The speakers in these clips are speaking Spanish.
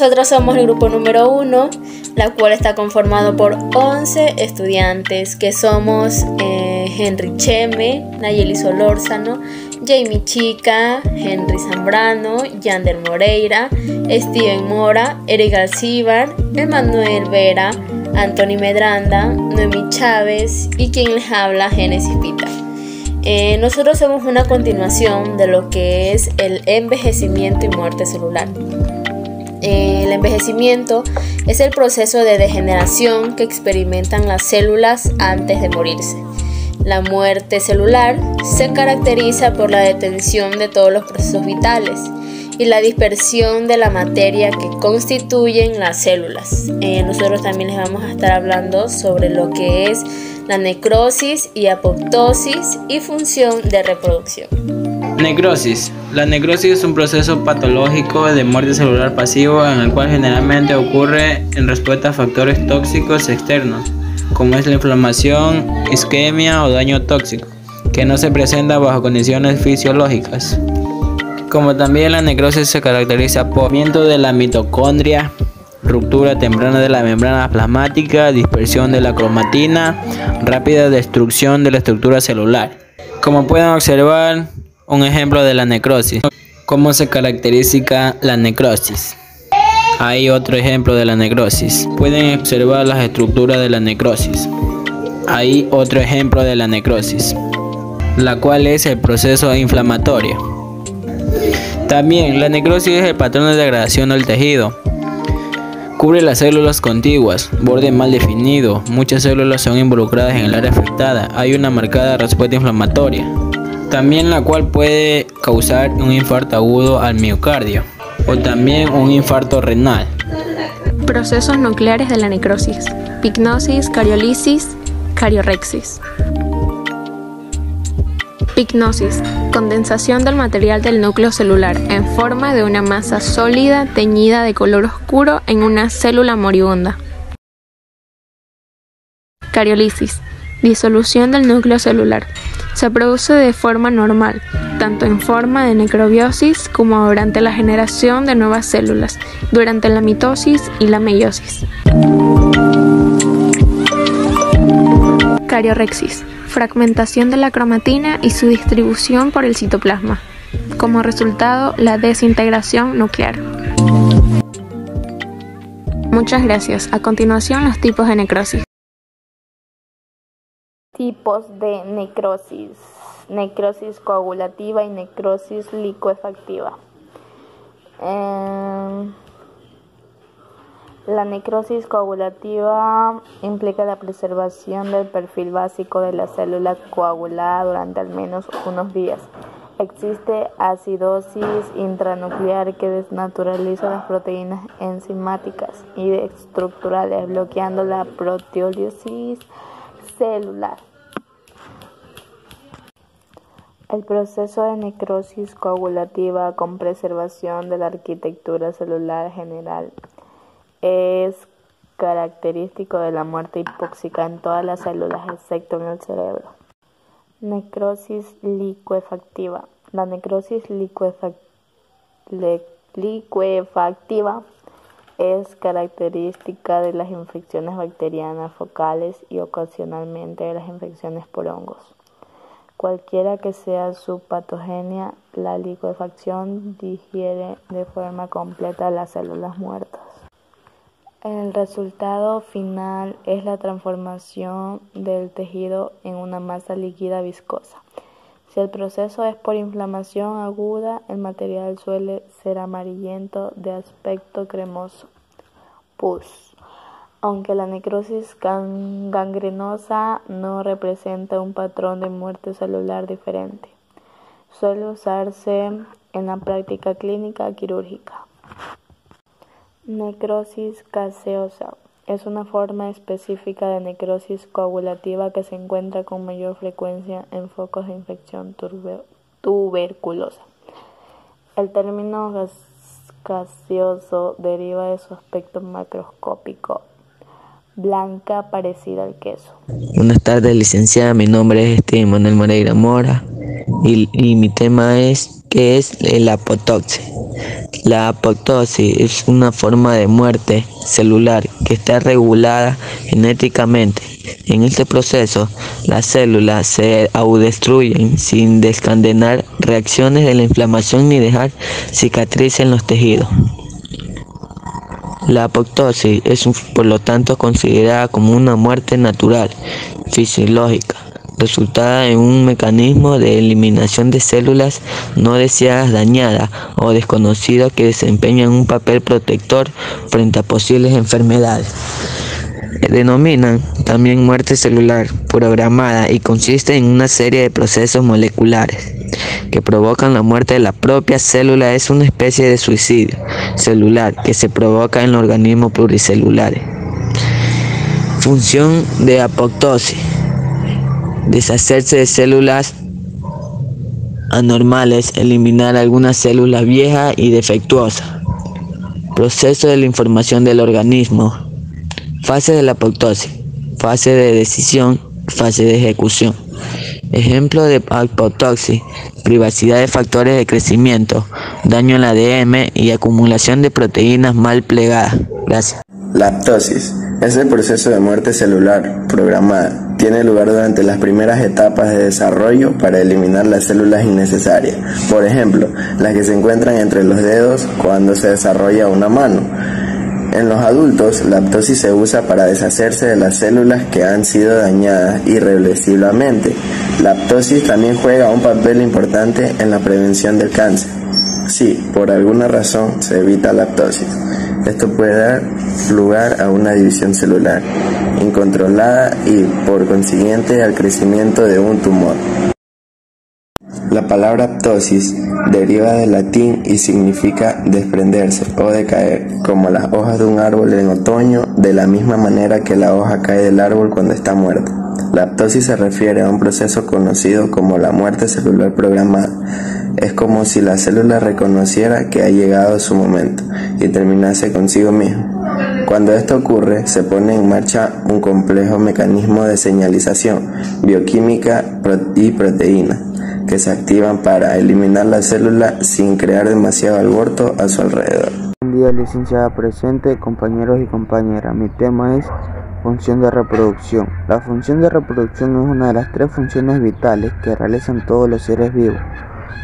nosotros somos el grupo número 1, la cual está conformado por 11 estudiantes, que somos Henry Cheme, Nayeli Solórzano, Jamie Chica, Henry Zambrano, Yander Moreira, Steven Mora, Eric Alcibar, Emanuel Vera, Anthony Medranda, Noemi Chávez y quien les habla, Génesis Pita. Nosotros somos una continuación de lo que es el envejecimiento y muerte celular. El envejecimiento es el proceso de degeneración que experimentan las células antes de morirse. La muerte celular se caracteriza por la detención de todos los procesos vitales y la dispersión de la materia que constituyen las células. Nosotros también les vamos a estar hablando sobre lo que es la necrosis y apoptosis y función de reproducción. Necrosis. La necrosis es un proceso patológico de muerte celular pasivo en el cual generalmente ocurre en respuesta a factores tóxicos externos, como es la inflamación, isquemia o daño tóxico, que no se presenta bajo condiciones fisiológicas. Como también la necrosis se caracteriza por aumento de la mitocondria, ruptura temprana de la membrana plasmática, dispersión de la cromatina, rápida destrucción de la estructura celular. Como pueden observar, un ejemplo de la necrosis. ¿Cómo se caracteriza la necrosis? Hay otro ejemplo de la necrosis. Pueden observar las estructuras de la necrosis. Hay otro ejemplo de la necrosis, la cual es el proceso inflamatorio. También la necrosis es el patrón de degradación del tejido. Cubre las células contiguas, borde mal definido, muchas células son involucradas en el área afectada, hay una marcada respuesta inflamatoria. También la cual puede causar un infarto agudo al miocardio o también un infarto renal. Procesos nucleares de la necrosis: pignosis, cariolisis, cariorexis. Pignosis: condensación del material del núcleo celular en forma de una masa sólida teñida de color oscuro en una célula moribunda. Cariolisis: disolución del núcleo celular. Se produce de forma normal, tanto en forma de necrobiosis como durante la generación de nuevas células, durante la mitosis y la meiosis. Cariorexis: fragmentación de la cromatina y su distribución por el citoplasma. Como resultado, la desintegración nuclear. Muchas gracias. A continuación, los tipos de necrosis. Tipos de necrosis: necrosis coagulativa y necrosis licuefactiva. La necrosis coagulativa implica la preservación del perfil básico de la célula coagulada durante al menos unos días. Existe acidosis intranuclear que desnaturaliza las proteínas enzimáticas y estructurales, bloqueando la proteólisis celular. El proceso de necrosis coagulativa con preservación de la arquitectura celular general es característico de la muerte hipóxica en todas las células excepto en el cerebro. Necrosis licuefactiva. La necrosis licuefactiva es característica de las infecciones bacterianas focales y ocasionalmente de las infecciones por hongos. Cualquiera que sea su patogenia, la licuefacción digiere de forma completa las células muertas. El resultado final es la transformación del tejido en una masa líquida viscosa. Si el proceso es por inflamación aguda, el material suele ser amarillento de aspecto cremoso, pus. Aunque la necrosis gangrenosa no representa un patrón de muerte celular diferente, suele usarse en la práctica clínica quirúrgica. Necrosis caseosa es una forma específica de necrosis coagulativa que se encuentra con mayor frecuencia en focos de infección tuberculosa. El término gaseoso deriva de su aspecto macroscópico, blanca parecida al queso. Buenas tardes, licenciada. Mi nombre es Emanuel Moreira Mora y mi tema es ¿qué es la apoptosis? La apoptosis es una forma de muerte celular que está regulada genéticamente. En este proceso, las células se autodestruyen sin desencadenar reacciones de la inflamación ni dejar cicatrices en los tejidos. La apoptosis es, por lo tanto, considerada como una muerte natural, fisiológica, resultada en un mecanismo de eliminación de células no deseadas, dañadas o desconocidas que desempeñan un papel protector frente a posibles enfermedades. Denominan también muerte celular programada y consiste en una serie de procesos moleculares que provocan la muerte de la propia célula. Es una especie de suicidio celular que se provoca en los organismos pluricelulares. Función de apoptosis: deshacerse de células anormales, eliminar algunas células viejas y defectuosas. Proceso de la información del organismo. Fase de la apoptosis: fase de decisión, fase de ejecución. Ejemplo de apoptosis: privacidad de factores de crecimiento, daño al ADN y acumulación de proteínas mal plegadas. Gracias. La apoptosis es el proceso de muerte celular programada. Tiene lugar durante las primeras etapas de desarrollo para eliminar las células innecesarias. Por ejemplo, las que se encuentran entre los dedos cuando se desarrolla una mano. En los adultos, la apoptosis se usa para deshacerse de las células que han sido dañadas irreversiblemente. La apoptosis también juega un papel importante en la prevención del cáncer. Si por alguna razón se evita la apoptosis, esto puede dar lugar a una división celular incontrolada y, por consiguiente, al crecimiento de un tumor. La palabra apoptosis deriva del latín y significa desprenderse o decaer, como las hojas de un árbol en otoño, de la misma manera que la hoja cae del árbol cuando está muerta. La apoptosis se refiere a un proceso conocido como la muerte celular programada. Es como si la célula reconociera que ha llegado su momento y terminase consigo misma. Cuando esto ocurre, se pone en marcha un complejo mecanismo de señalización bioquímica y proteína que se activan para eliminar la célula sin crear demasiado alboroto a su alrededor. Buen día, licenciada presente, compañeros y compañeras. Mi tema es función de reproducción. La función de reproducción es una de las 3 funciones vitales que realizan todos los seres vivos,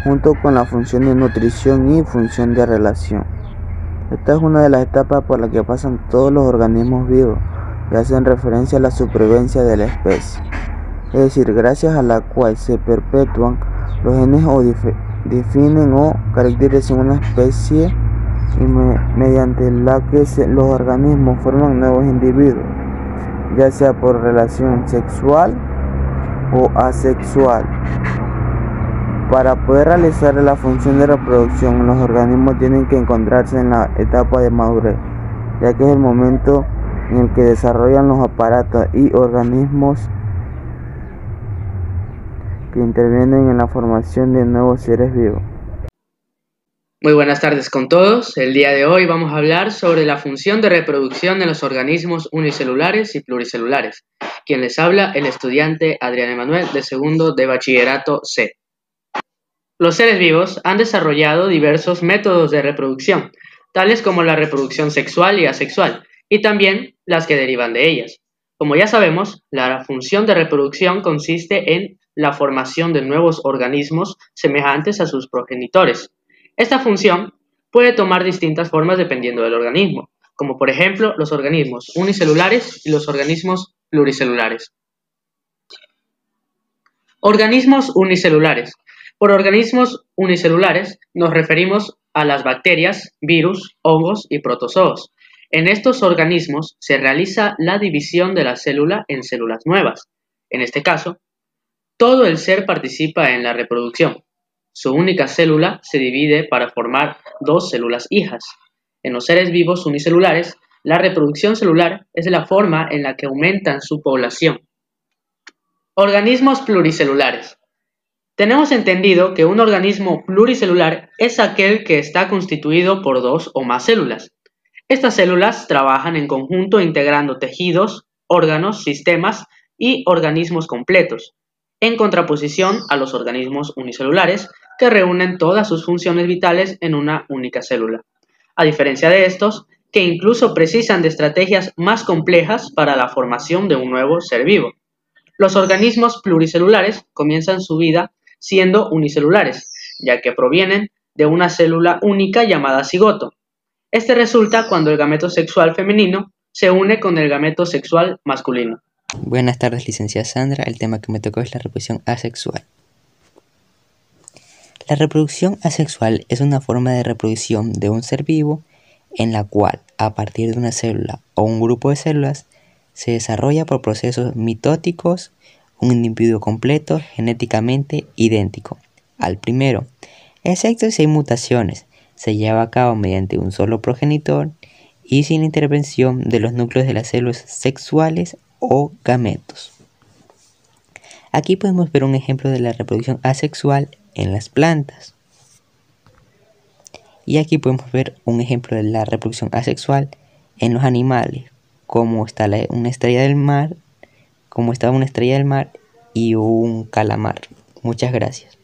junto con la función de nutrición y función de relación. Esta es una de las etapas por las que pasan todos los organismos vivos y hacen referencia a la supervivencia de la especie, es decir, gracias a la cual se perpetúan los genes o definen o caracterizan una especie y mediante la que los organismos forman nuevos individuos, ya sea por relación sexual o asexual. Para poder realizar la función de reproducción, los organismos tienen que encontrarse en la etapa de madurez, ya que es el momento en el que desarrollan los aparatos y organismos que intervienen en la formación de nuevos seres vivos. Muy buenas tardes con todos. El día de hoy vamos a hablar sobre la función de reproducción de los organismos unicelulares y pluricelulares. Quien les habla, el estudiante Adrián Emanuel, de segundo de bachillerato C. Los seres vivos han desarrollado diversos métodos de reproducción, tales como la reproducción sexual y asexual, y también las que derivan de ellas. Como ya sabemos, la función de reproducción consiste en la formación de nuevos organismos semejantes a sus progenitores. Esta función puede tomar distintas formas dependiendo del organismo, como por ejemplo los organismos unicelulares y los organismos pluricelulares. Organismos unicelulares. Por organismos unicelulares nos referimos a las bacterias, virus, hongos y protozoos. En estos organismos se realiza la división de la célula en células nuevas. En este caso, todo el ser participa en la reproducción. Su única célula se divide para formar 2 células hijas. En los seres vivos unicelulares, la reproducción celular es la forma en la que aumentan su población. Organismos pluricelulares. Tenemos entendido que un organismo pluricelular es aquel que está constituido por 2 o más células. Estas células trabajan en conjunto integrando tejidos, órganos, sistemas y organismos completos, en contraposición a los organismos unicelulares que reúnen todas sus funciones vitales en una única célula. A diferencia de estos, que incluso precisan de estrategias más complejas para la formación de un nuevo ser vivo. Los organismos pluricelulares comienzan su vida siendo unicelulares, ya que provienen de una célula única llamada cigoto. Este resulta cuando el gameto sexual femenino se une con el gameto sexual masculino. Buenas tardes, licenciada Sandra. El tema que me tocó es la reproducción asexual. La reproducción asexual es una forma de reproducción de un ser vivo en la cual, a partir de una célula o un grupo de células, se desarrolla por procesos mitóticos un individuo completo genéticamente idéntico al primero, excepto si hay mutaciones. Se lleva a cabo mediante un solo progenitor y sin intervención de los núcleos de las células sexuales o gametos. Aquí podemos ver un ejemplo de la reproducción asexual en las plantas. Y aquí podemos ver un ejemplo de la reproducción asexual en los animales, como está una estrella del mar y un calamar. Muchas gracias.